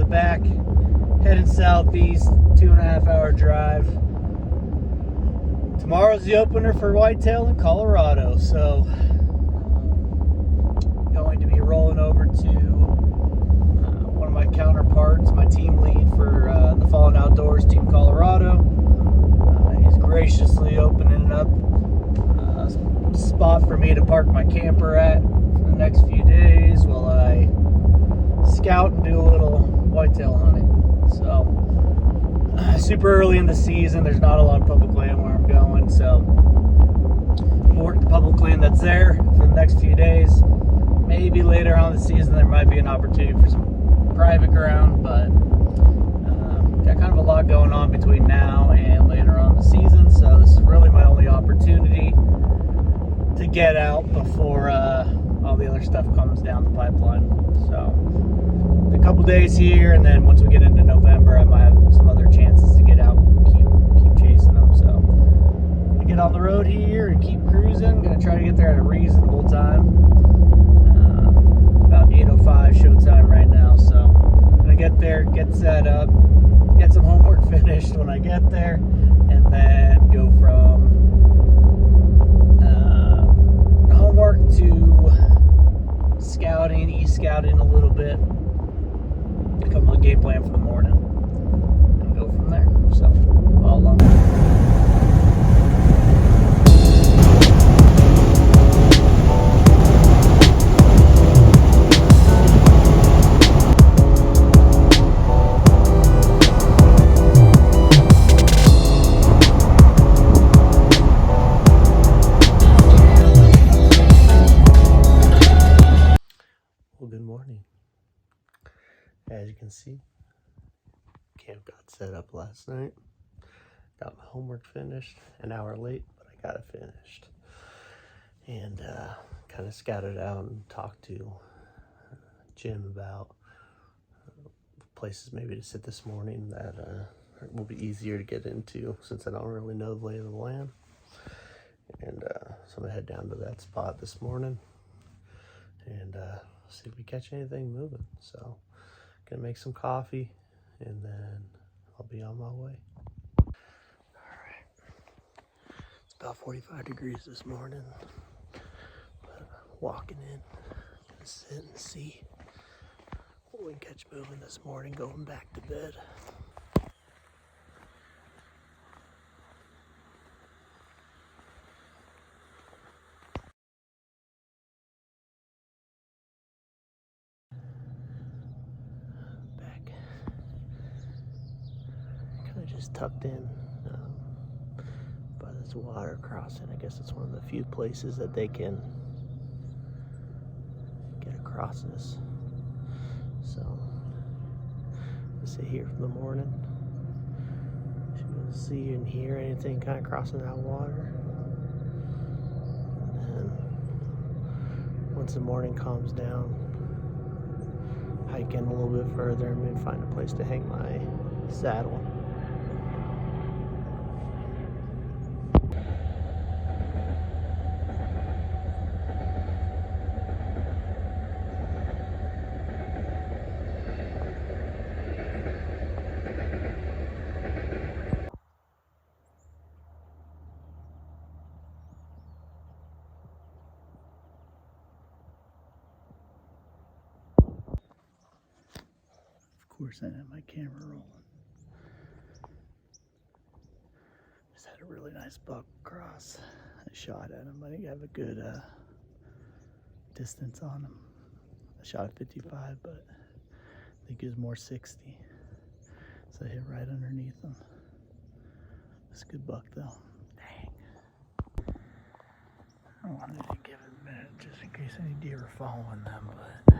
back, heading southeast, 2.5 hour drive. Tomorrow's the opener for Whitetail in Colorado, so going to be rolling over to one of my counterparts, my team lead for the Fallen Outdoors Team Colorado. He's graciously opening up a spot for me to park my camper at for the next few days while I scout and do a little whitetail hunting. So super early in the season, there's not a lot of public land where I'm going, so I'll work the public land that's there for the next few days. Maybe later on in the season there might be an opportunity for some private ground, but got kind of a lot going on between now and later on in the season, so this is really my only opportunity to get out before all the other stuff comes down the pipeline. So a couple days here, and then once we get into November, I might have some other chances to get out and keep chasing them. So I'm gonna get on the road here and keep cruising. Gonna try to get there at a reasonable time. About 8:05 showtime right now, so I'm gonna get there, get set up, get some homework finished when I get there, and then go from homework to scouting, e-scouting a little bit, come up with a game plan for the morning, and go from there. So, follow along. Well, good morning. As you can see, camp got set up last night. Got my homework finished, an hour late, but I got it finished. And kind of scouted out and talked to Jim about places maybe to sit this morning that will be easier to get into since I don't really know the lay of the land. And so I'm gonna head down to that spot this morning and see if we catch anything moving. So gonna make some coffee and then I'll be on my way. Alright, it's about 45 degrees this morning, but walking in, gonna sit and see what we can catch moving this morning going back to bed. Just tucked in by this water crossing. I guess it's one of the few places that they can get across this. So I sit here for the morning. Should be able to see and hear anything kind of crossing that water. And then once the morning calms down, hike in a little bit further and maybe find a place to hang my saddle. Of course, I have my camera rolling. Just had a really nice buck cross. I shot at him. I think I have a good distance on him. I shot at 55, but I think he was more 60. So I hit right underneath him. It's a good buck though. Dang. I wanted to give it a minute just in case any deer were following them, but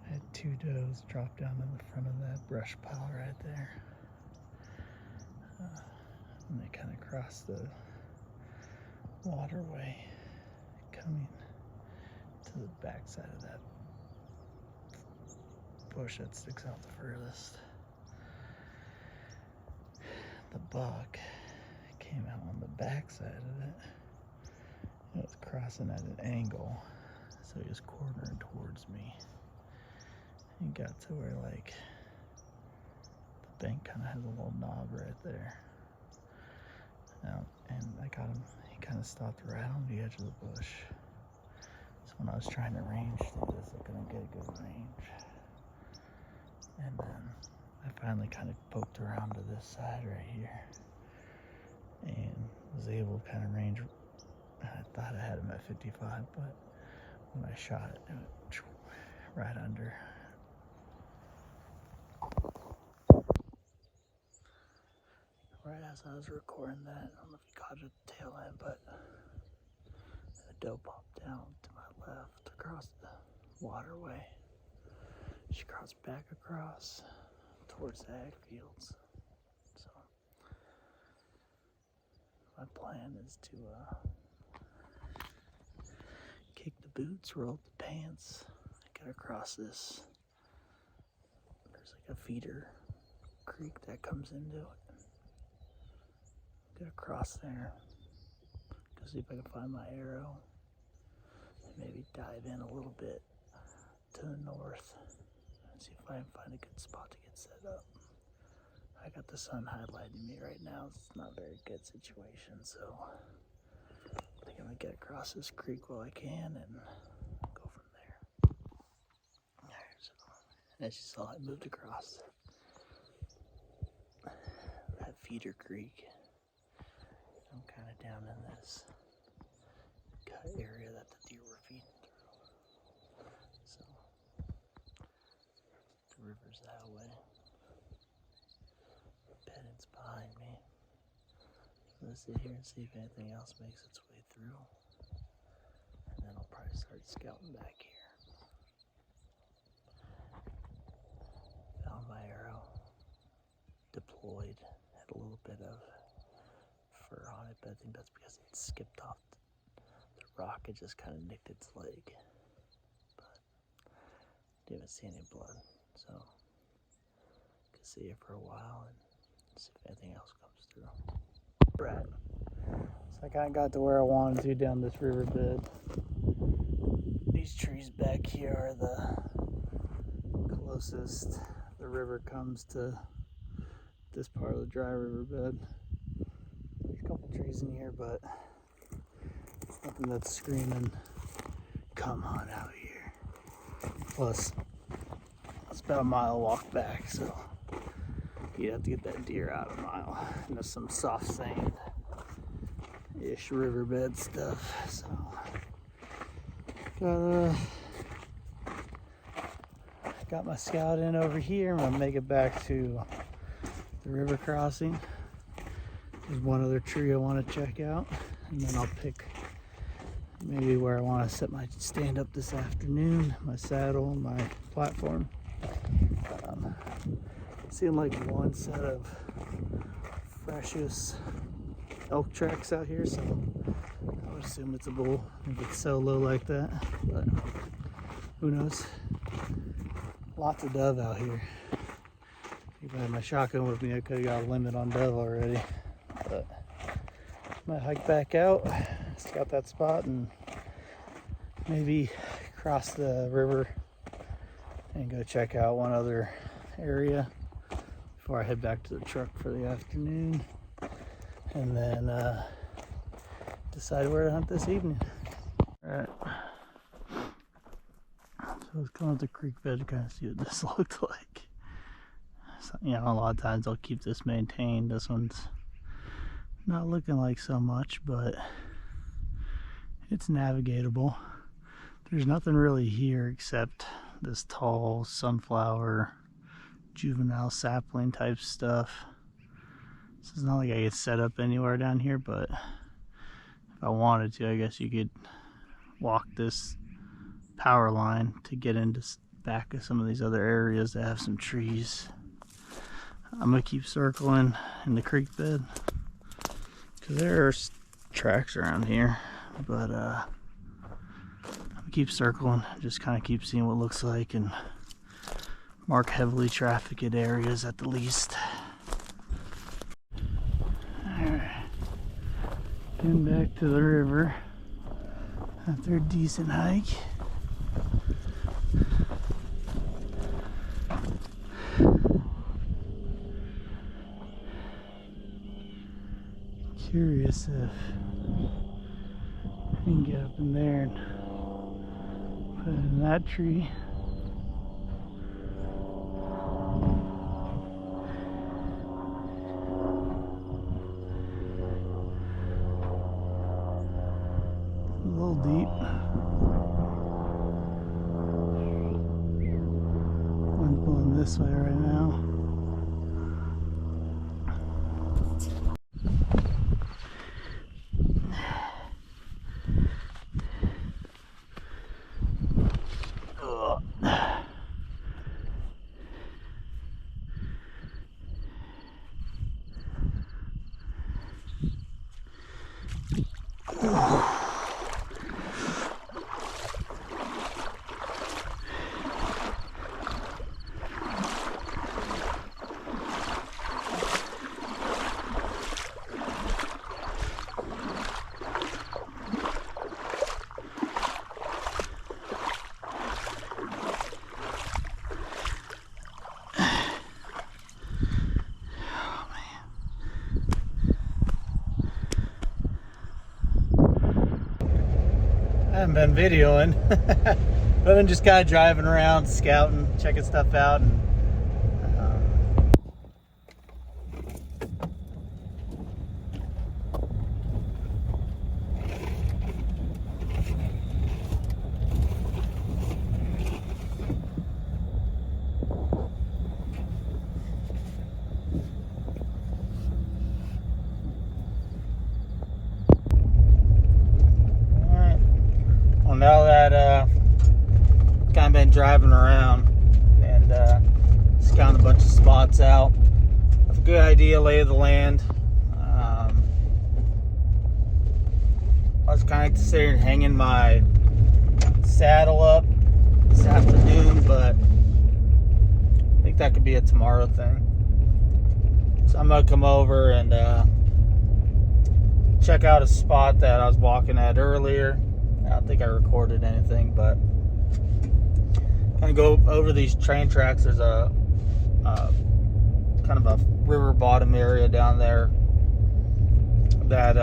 I had two does drop down in the front of that brush pile right there. And they kind of crossed the waterway coming to the backside of that bush that sticks out the furthest. The buck came out on the backside of it. It was crossing at an angle, So he was cornering towards me. He got to where like the bank kind of has a little knob right there. And I got him, he kind of stopped right on the edge of the bush. So when I was trying to range through this, I couldn't get a good range. And then I finally kind of poked around to this side right here and was able to kind of range. I thought I had him at 55, but when I shot it, it went right under. Right as I was recording that, I don't know if you caught it at the tail end, but a doe popped down to my left across the waterway. She crossed back across towards the ag fields. So my plan is to kick the boots, roll up the pants, get across this. There's like a feeder creek that comes into it. Get across there, go see if I can find my arrow, and maybe dive in a little bit to the north and see if I can find a good spot to get set up. I got the sun highlighting me right now. It's not a very good situation, so I think I'm gonna get across this creek while I can and go from there. Alright, so as you saw, I moved across that feeder creek. I'm kind of down in this cut area that the deer were feeding through. So the river's that way. Bedding's behind me. I'm gonna sit here and see if anything else makes its way through. And then I'll probably start scouting back here. Found my arrow. Deployed. Had a little bit of fur on it, but I think that's because it skipped off the rock. It just kind of nicked its leg, but didn't see any blood, so could see it for a while and see if anything else comes through. Right, so I kind of got to where I wanted to down this riverbed. These trees back here are the closest the river comes to this part of the dry riverbed. There's a couple trees in here, but nothing that's screaming, come on out here. Plus, it's about a mile walk back, so you'd have to get that deer out a mile into some soft sand-ish riverbed stuff. So, got my scout in over here. I'm gonna make it back to the river crossing. There's one other tree I want to check out, and then I'll pick maybe where I want to set my stand up this afternoon, my saddle, my platform. Seeing like one set of freshest elk tracks out here, so I would assume it's a bull if it's so low like that, but who knows. Lots of dove out here. If I had my shotgun with me, I could have got a limit on dove already. But I might hike back out, scout that spot, and maybe cross the river and go check out one other area before I head back to the truck for the afternoon, and then decide where to hunt this evening. Alright, so let's come up the creek bed to kind of see what this looked like. So, you know, a lot of times I'll keep this maintained. This one's not looking like so much, but it's navigatable. There's nothing really here except this tall sunflower, juvenile sapling type stuff. So it's not like I get set up anywhere down here, but if I wanted to, I guess you could walk this power line to get into back of some of these other areas that have some trees. I'm gonna keep circling in the creek bed because there are tracks around here, but I'm gonna keep circling, just kind of keep seeing what it looks like and mark heavily trafficked areas at the least. Alright, getting back to the river after a decent hike. Curious if we can get up in there and put it in that tree. A little deep. One's blowing this way right now. I haven't been videoing. I've been just kind of driving around, scouting, checking stuff out, and now that kind of been driving around and scouting a bunch of spots out. I have a good idea, lay of the land. I was kind of considering hanging my saddle up this afternoon, but I think that could be a tomorrow thing. So I'm gonna come over and check out a spot that I was walking at earlier. I don't think I recorded anything, but kind of go over these train tracks. There's a kind of a river bottom area down there that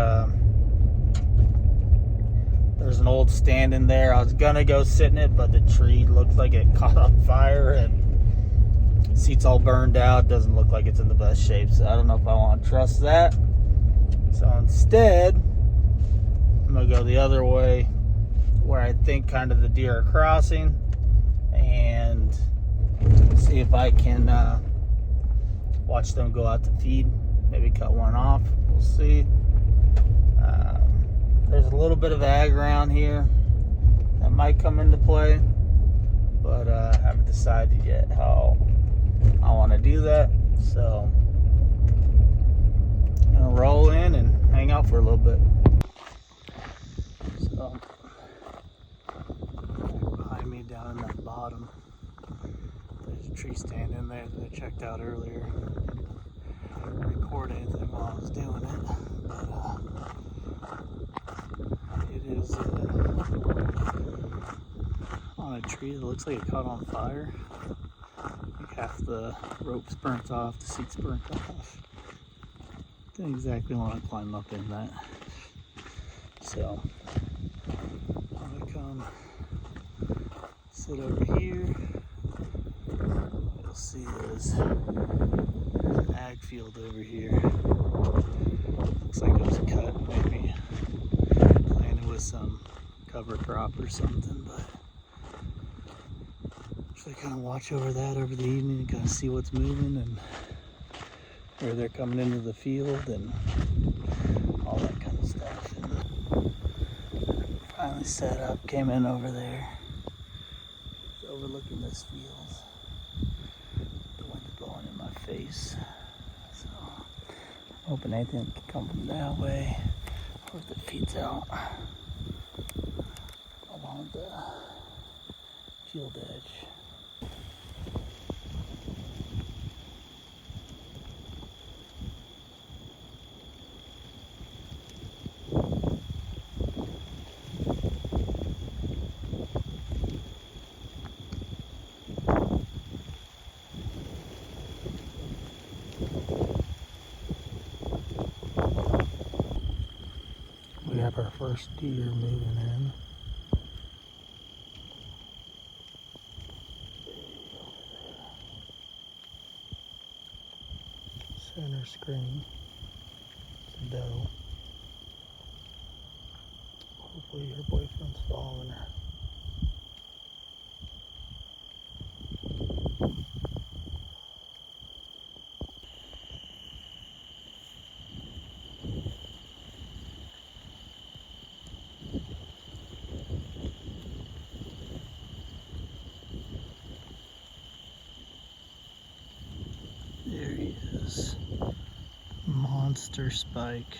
there's an old stand in there. I was gonna go sit in it, but the tree looked like it caught on fire and seat's all burned out. Doesn't look like it's in the best shape, so I don't know if I want to trust that. So instead, I'm gonna go the other way, where I think kind of the deer are crossing, and see if I can watch them go out to feed. Maybe cut one off. We'll see. There's a little bit of ag around here that might come into play, but I haven't decided yet how I want to do that. So I'm gonna roll in and hang out for a little bit. So behind me down in that bottom, there's a tree stand in there that I checked out earlier. I didn't record anything while I was doing it, but it is on a tree that looks like it caught on fire. Like half the rope's burnt off, the seat's burnt off. Didn't exactly want to climb up in that. So I'm gonna come sit over here. You'll see there's an ag field over here. Looks like it was cut, maybe planted with some cover crop or something, but so I kind of watch over that over the evening and kind of see what's moving and where they're coming into the field and all that kind of stuff. And finally set up, came in over there, overlooking this field. The wind's blowing in my face, so I'm hoping anything can come from that way, or if it feeds out along the field edge. have our first deer moving in. Center screen. It's a doe. Hopefully her boyfriend's following her. There he is. Monster spike.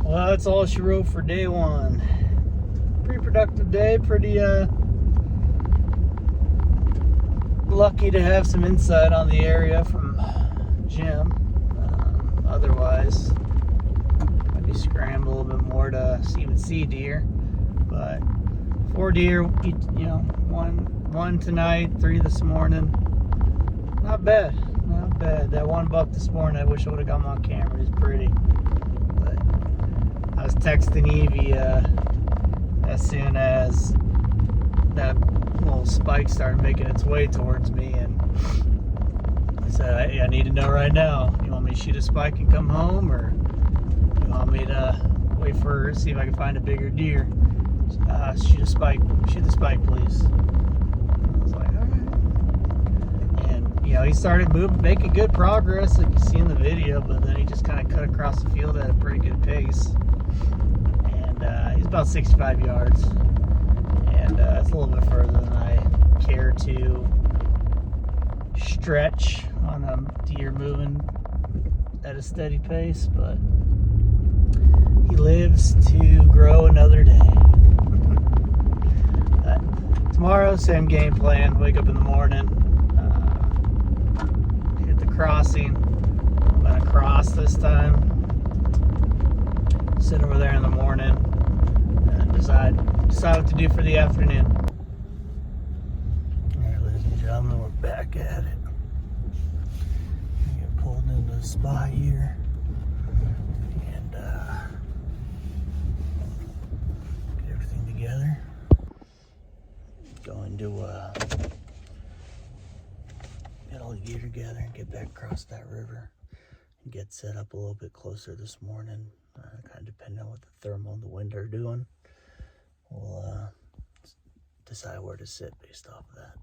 Well, that's all she wrote for day one. Pretty productive day, pretty lucky to have some insight on the area from Jim. Otherwise, I'd be scrambling a little bit more to even see deer. But 4 deer, you know, one tonight, 3 this morning. Not bad, not bad. That one buck this morning, I wish I would have got him on camera. He's pretty. But I was texting Evie as soon as that little spike started making its way towards me, and I said, I need to know right now. You want me to shoot a spike and come home, or you want me to wait for her, see if I can find a bigger deer? Shoot a spike. Shoot the spike, please. I was like, all right. And you know, he started making good progress, like you see in the video, but then he just kind of cut across the field at a pretty good pace. And he's about 65 yards. And it's a little bit further than I care to stretch on a deer moving at a steady pace, but he lives to grow another day. Tomorrow, same game plan. Wake up in the morning, hit the crossing. I'm gonna cross this time. Sit over there in the morning and decide what to do for the afternoon. Alright, ladies and gentlemen, we're back at it. We get pulled into the spot here, and get everything together. Going to get all the gear together and get back across that river and get set up a little bit closer this morning. Kind of depending on what the thermal and the wind are doing, we'll decide where to sit based off of that.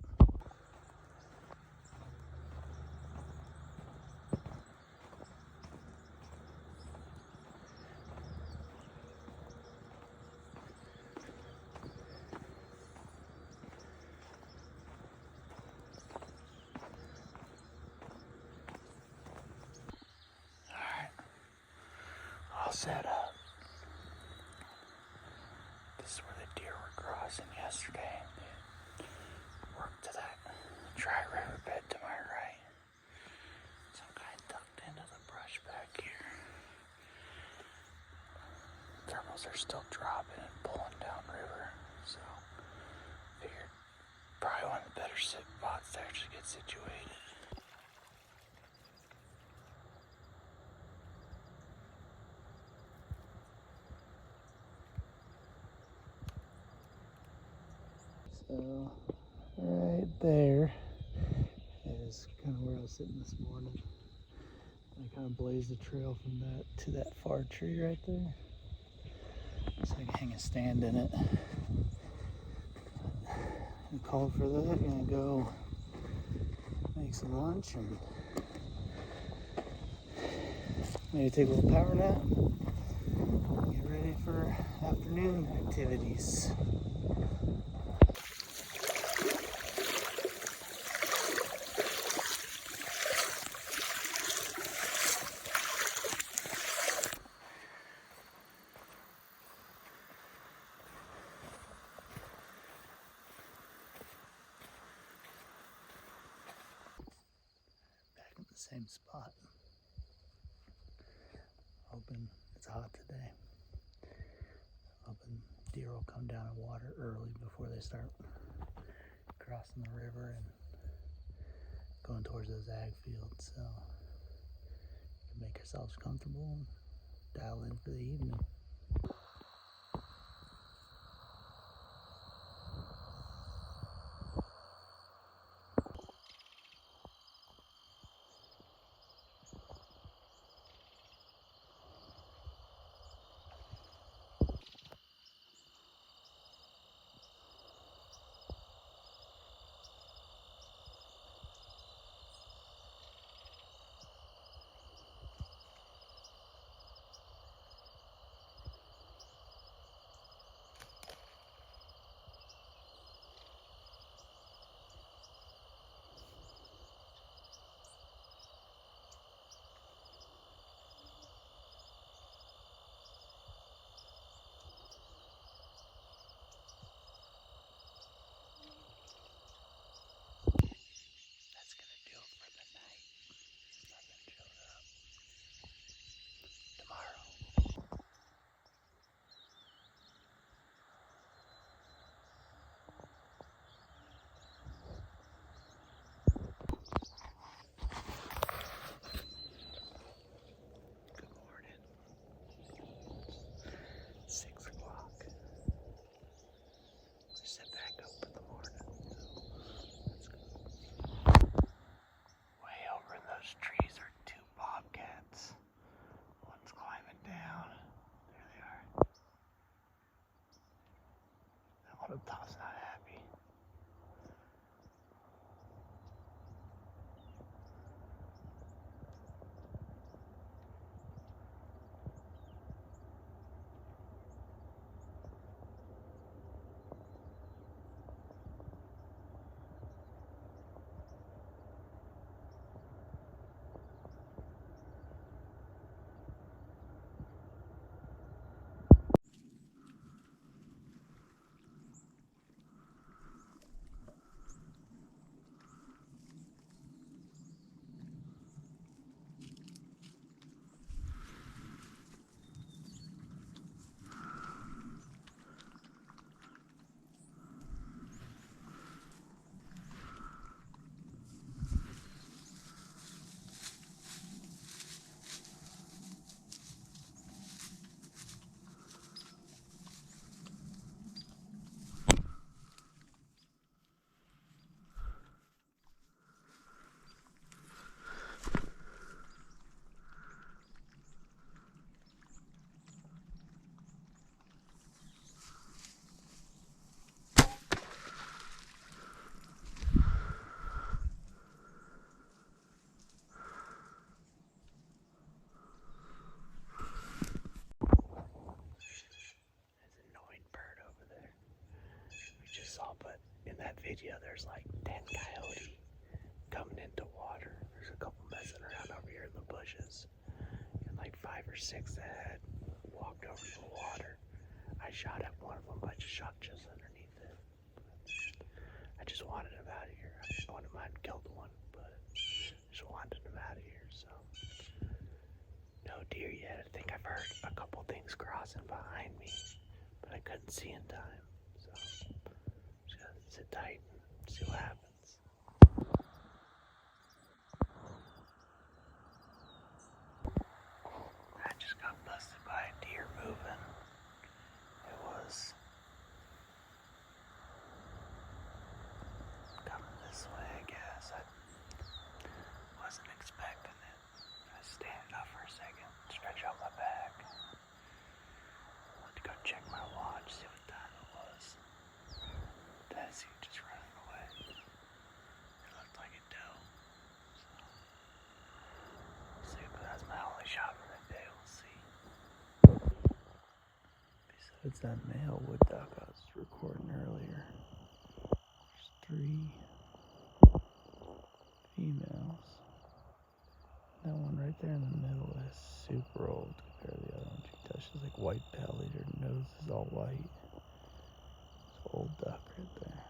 All set up. This is where the deer were crossing yesterday. Work to that dry riverbed to my right. Some guy ducked into the brush back here. Thermals are still dropping and pulling downriver, so figured probably one of the better spots to actually get situated. So, right there is kind of where I was sitting this morning. I kind of blazed the trail from that to that far tree right there, so I can hang a stand in it. And called for that. Gonna go make some lunch and maybe take a little power nap. Get ready for afternoon activities. Back in the same spot. Hoping it's hot today. Hoping deer will come down and water early before they start crossing the river and going towards those ag fields. So you can make yourselves comfortable and dial in for the evening. That's gonna do it for the night. Nothing showed up. Tomorrow. Good morning. 6 o'clock. We sit back up in the morning. Let's go. Way over in those trees are 2 bobcats. One's climbing down. There they are. That one up top's not happy. But in that video there's like 10 coyote coming into water. There's a couple messing around over here in the bushes, and like 5 or 6 that had walked over to the water. I shot at one of them, but I just shot just underneath it. I just wanted him out of here. I wouldn't mind killed one, but just wanted him out of here. So no deer yet. I think I've heard a couple things crossing behind me, but I couldn't see in time. So just gotta sit tight and see what happens. I just got busted by a deer moving. It was coming this way, I guess. I wasn't expecting it. I stand up for a second, stretch out my back. Went to go check my watch, see what time it was. Desi just running It's that male wood duck I was recording earlier. There's 3 females. That one right there in the middle is super old compared to the other one. She's like white bellied, her nose is all white. It's an old duck right there.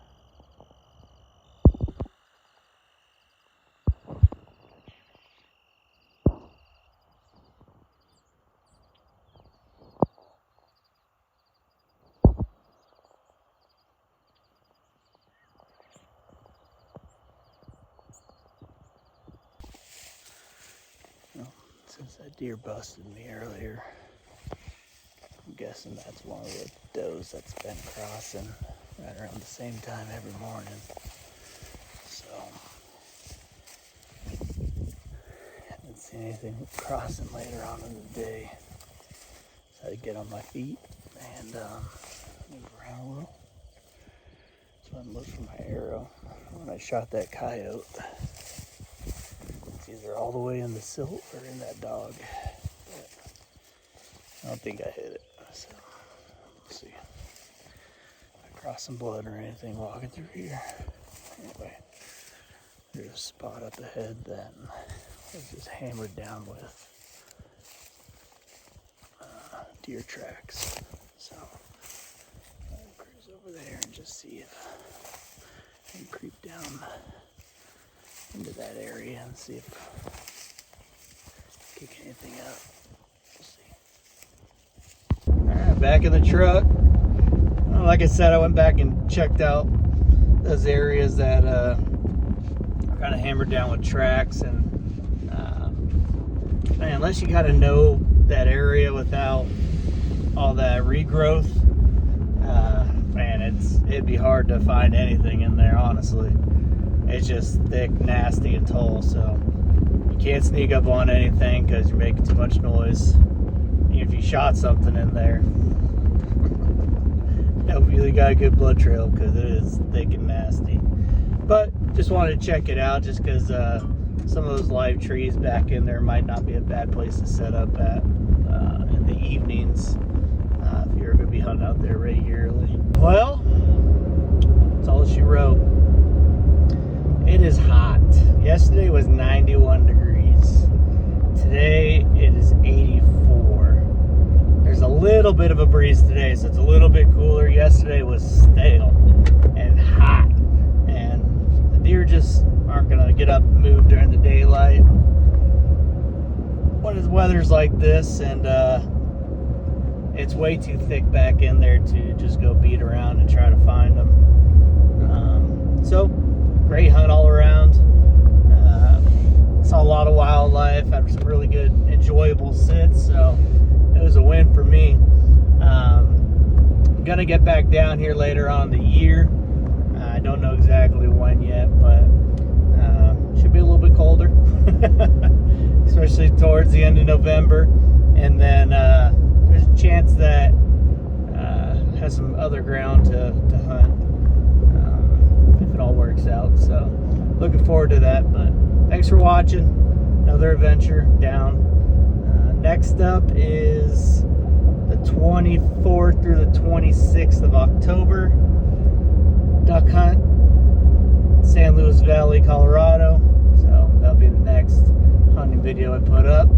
Well, since that deer busted me earlier, I'm guessing that's one of the does that's been crossing right around the same time every morning. So, haven't seen anything crossing later on in the day. So I had to get on my feet and move around a little. So I looked for my arrow when I shot that coyote. It's either all the way in the silt or in that dog. But I don't think I hit it. So let's see. I crossed some blood or anything walking through here. Anyway, there's a spot up ahead that was just hammered down with deer tracks. So I'll cruise over there and just see if I can creep down into that area and see if I kick anything up. We'll see. Alright, back in the truck. Well, like I said, I went back and checked out those areas that are kind of hammered down with tracks, and man, unless you kind of know that area without all that regrowth, man, it'd be hard to find anything in there, honestly. It's just thick, nasty, and tall, so you can't sneak up on anything because you're making too much noise. Even if you shot something in there, hope you got a good blood trail because it is thick and nasty. But just wanted to check it out just because some of those live trees back in there might not be a bad place to set up at in the evenings if you're going to be hunting out there regularly. Well, that's all she wrote. It is hot. Yesterday was 91 degrees. Today it is 84. There's a little bit of a breeze today, so it's a little bit cooler. Yesterday was stale and hot, and the deer just aren't gonna get up and move during the daylight when the weather's like this, and it's way too thick back in there to just go beat around and try to find them. So great hunt all around. Saw a lot of wildlife, had some really good enjoyable sits, so it was a win for me. I'm gonna get back down here later on in the year. I don't know exactly when yet, but should be a little bit colder, especially towards the end of November. And then there's a chance that has some other ground to hunt if it all works out. So looking forward to that. But thanks for watching another adventure down. Next up is the 24th through the 26th of October duck hunt, San Luis Valley, Colorado. So that'll be the next hunting video I put up.